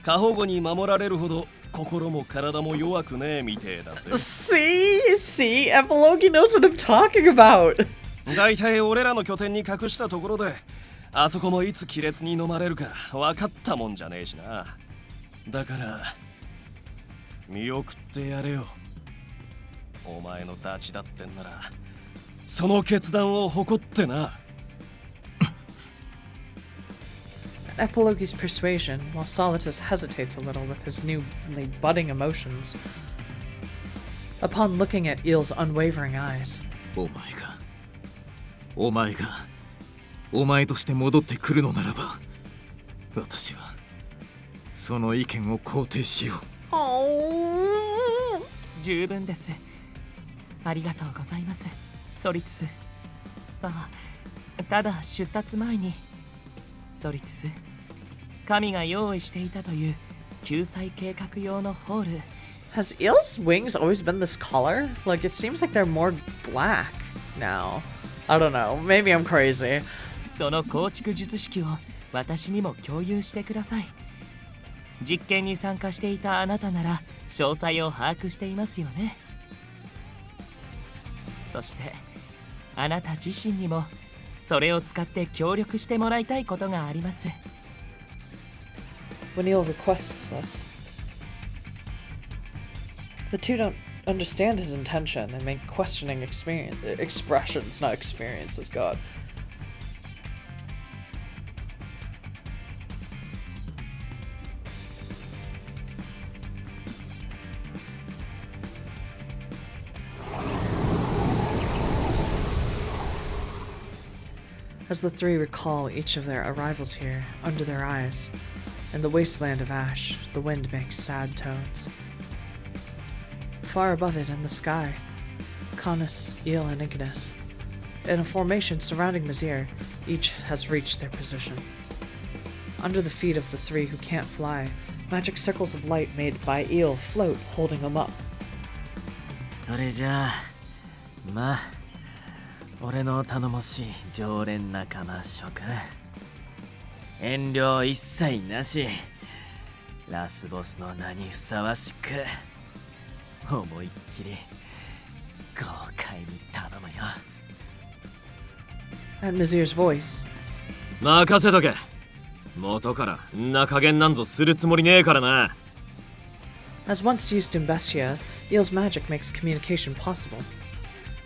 S12: 過保護に守られるほど心も体も弱くねえみてえだぜ。
S1: See, Epilogi knows what I'm talking about.
S12: だいたい俺らの拠点に隠したところで、あそこもいつ亀裂に飲まれるか分かったもんじゃねえしな。だから見送ってやれよ。お前のダチだってんならその決断を誇ってな。
S1: Epilogi's persuasion, while Solitus hesitates a little with his newly budding emotions. Upon looking at Eel's unwavering eyes,
S9: お前がお前として戻ってくるのならば、私はその意見を肯定しよう。
S2: 十分です。ありがとうございます、ソリツス。ただ出立前に、ソリツス、神が用意していたという救済計画用のホール。
S1: has Eel's wings always been this color? Like, it seems like they're more black now. I don't know. Maybe I'm crazy.
S2: その構築術式を私にも共有してください。実験に参加していたあなたなら詳細を把握していますよね。そしてあなた自身にもそれを使って協力してもらいたいことがあります。
S1: When Eel requests this, the two don't understand his intention and make questioning expressions, not experiences, God. As the three recall each of their arrivals here, under their eyes, in the wasteland of ash, the wind makes sad tones. Far above it in the sky, Canis, Eel, and Ignis, in a formation surrounding Misyrr, each has reached their position. Under the feet of the three who can't fly, magic circles of light made by Eel float, holding them up.
S2: それじゃあ、まあ、俺の頼もしい常連仲間諸君、遠慮一切なし、ラスボスの名にふさわしく思いっきり豪快に頼むよ。
S1: At Misyr's voice,
S7: 任せとけ。元からんな加減なんぞするつもりねえからな。
S1: As once used in Bestia, Eel's magic makes communication possible.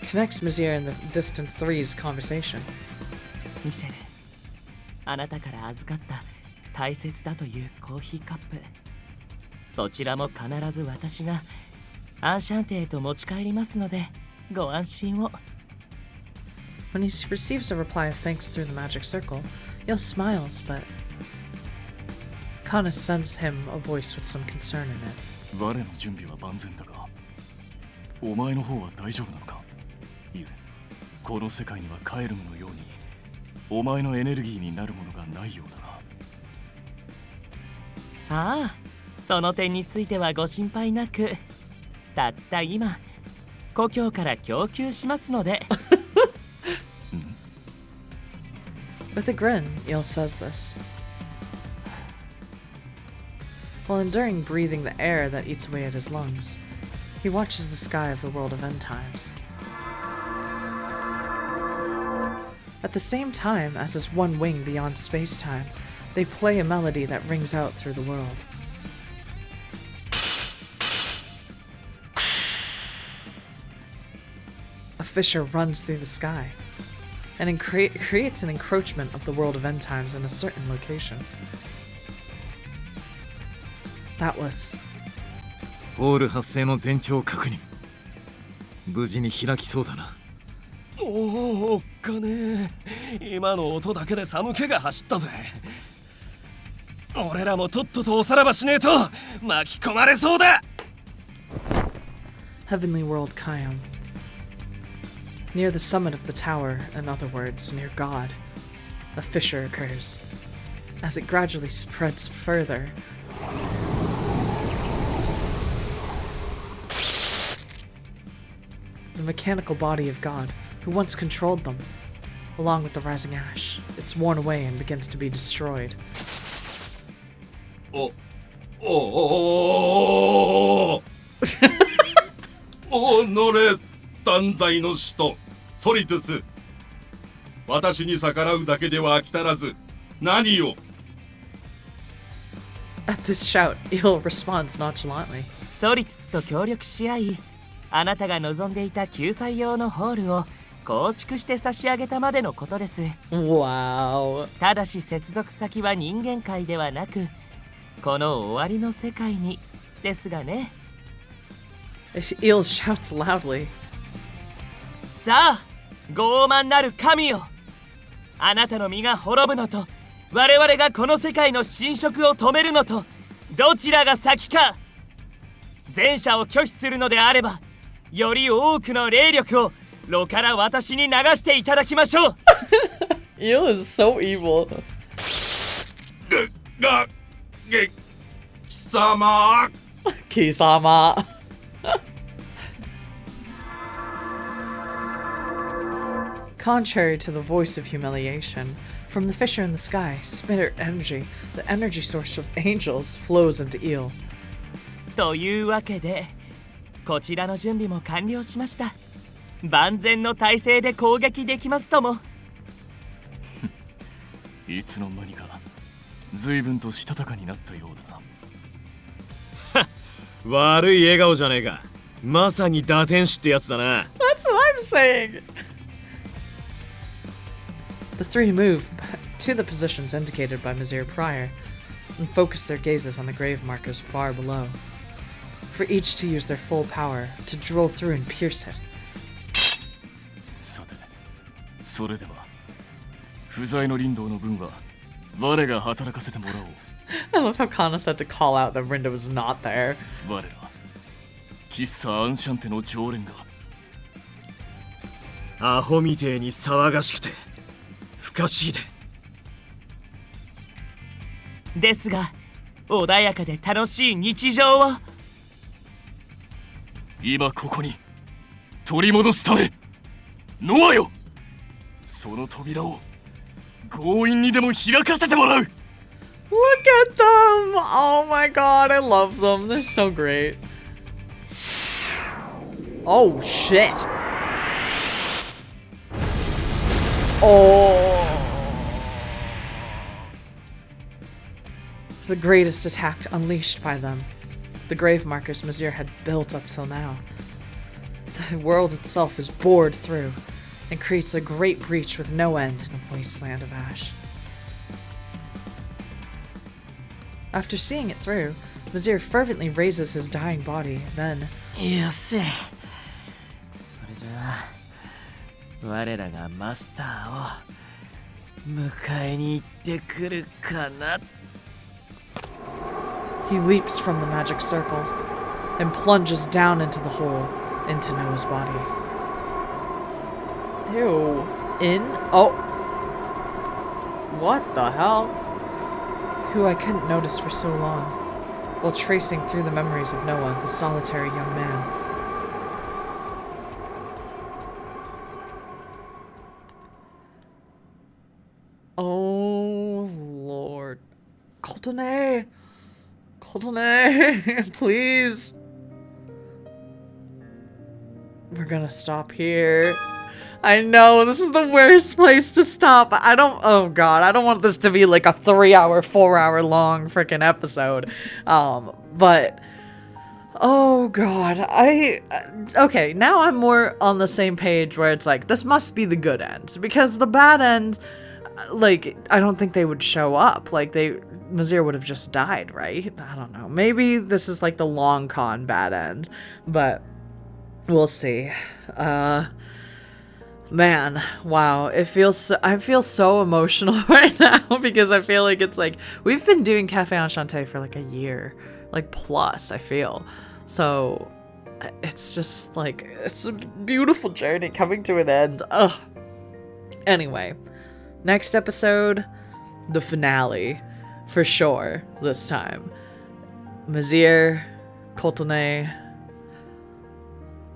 S1: Connects Misir and the Distant Three's conversation.
S2: ミシェル、あなたから預かった大切だというコーヒーカップ、そちらも必ず私がアンシャンテへと持ち帰りますのでご安心を。
S1: When he receives a reply of thanks through the magic circle, Eel smiles, but Kana sends him a voice with some concern in it.
S3: 我の準備は万全だが、お前の方は大丈夫なのか？いえ、この世界にはカエルムのようにお前のエネルギーになるものがないようだが。
S2: ああ、その点についてはご心配なく、たった今故郷から供給しますので。
S1: With a grin, Eel says this. While enduring breathing the air that eats away at his lungs, he watches the sky of the world of end times. At the same time as his one wing beyond space-time, they play a melody that rings out through the world. A fissure runs through the sky, and creates an encroachment of the world of end times in a certain location. That was...
S9: ホール発生の全長確認。無事に開きそうだな。
S12: おお、おっかねえ。今の音だけで寒気が走ったぜ。俺らもとっととおさらばしねえと巻き込まれそうだ。
S1: Heavenly World Kayam. Near the summit of the tower, in other words, near God, a fissure occurs. As it gradually spreads further, the mechanical body of God, who once controlled them, along with the rising ash, it's worn away and begins to be destroyed.
S10: おのれ断罪の使徒ソリトゥス、私に逆らうだけでは飽き足らず何を。
S1: At this shout, Eel responds nonchalantly.
S2: ソリトゥスと協力し合い、あなたが望んでいた救済用のホールを構築して差し上げたまでのことです。
S1: Wow.
S2: ただし接続先は人間界ではなく、この終わりの世界にですがね。
S1: Eel shouts loudly.
S2: さあ、傲慢なる神よ、あなたの身が滅ぶのと我々がこの世界の侵食を止めるのとどちらが先か。前者を拒否するのであれば、より多くの霊力を炉から私に流していただきましょう。
S1: Eel is so evil.
S10: 貴様。
S1: 貴様。Contrary to the voice of humiliation, from the fissure in the sky, spirit energy, the energy source of angels, flows into Eel.
S2: というわけで、こちらの準備も完了しました。万全の体制で攻撃できますとも。
S3: いつの間にか随分としたたかになったようだな。
S7: 悪い笑顔じゃねえか。まさに打天使ってやつだな。
S1: That's what I'm saying! The three move to the positions indicated by Misir prior and focus their gazes on the grave markers far below, for each to use their full power to drill through and pierce it.
S3: さて、それでは不在の林道の分は我が働かせてもらおう。
S1: I love how Kana said to call out that Rinda was not there.
S3: 我ら喫茶アンシャンテの常連が。
S7: アホみてえに騒がしくて不可思議で。
S2: ですが、穏やかで楽しい日常を
S3: 今ここに取り戻すため、ノアよ、その扉を強引にでも開かせてもらう。
S1: Look at them! Oh my god, I love them. They're so great. Oh shit! Oh! The greatest attack unleashed by them. the grave markers Misir had built up till now. The world itself is bored through and creates a great breach with no end in a wasteland of ash. After seeing it through, Misir fervently raises his dying body, then...
S2: よせ。それじゃあ、我らがマスターを迎えに行ってくるかな。
S1: He leaps from the magic circle and plunges down into the hole into Noah's body. Ew. In? Oh. What the hell? Who I couldn't notice for so long, while tracing through the memories of Noah, the solitary young man. Oh, Lord. Coltonay! Coltonay! Please! We're gonna stop here. I know, this is the worst place to stop. Oh god, I don't want this to be like a 3-hour, 4-hour long freaking episode. But, oh god, okay, now I'm more on the same page where it's like, this must be the good end. Because the bad end, like, I don't think they would show up. Like, Misir would have just died, right? I don't know. Maybe this is like the long con bad end, but we'll see. Man, wow, I feel so emotional right now because I feel like it's like we've been doing Café Enchanté for like a year, like plus, I feel. So it's just like, it's a beautiful journey coming to an end. Ugh. Anyway, next episode, the finale for sure this time. Misir, Coltonay,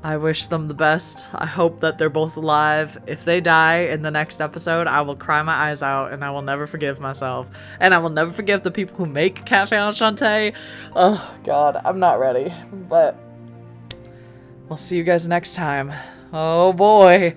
S1: I wish them the best. I hope that they're both alive. If they die in the next episode, I will cry my eyes out and I will never forgive myself. And I will never forgive the people who make Café Enchanté. Oh, God, I'm not ready. But we'll see you guys next time. Oh, boy.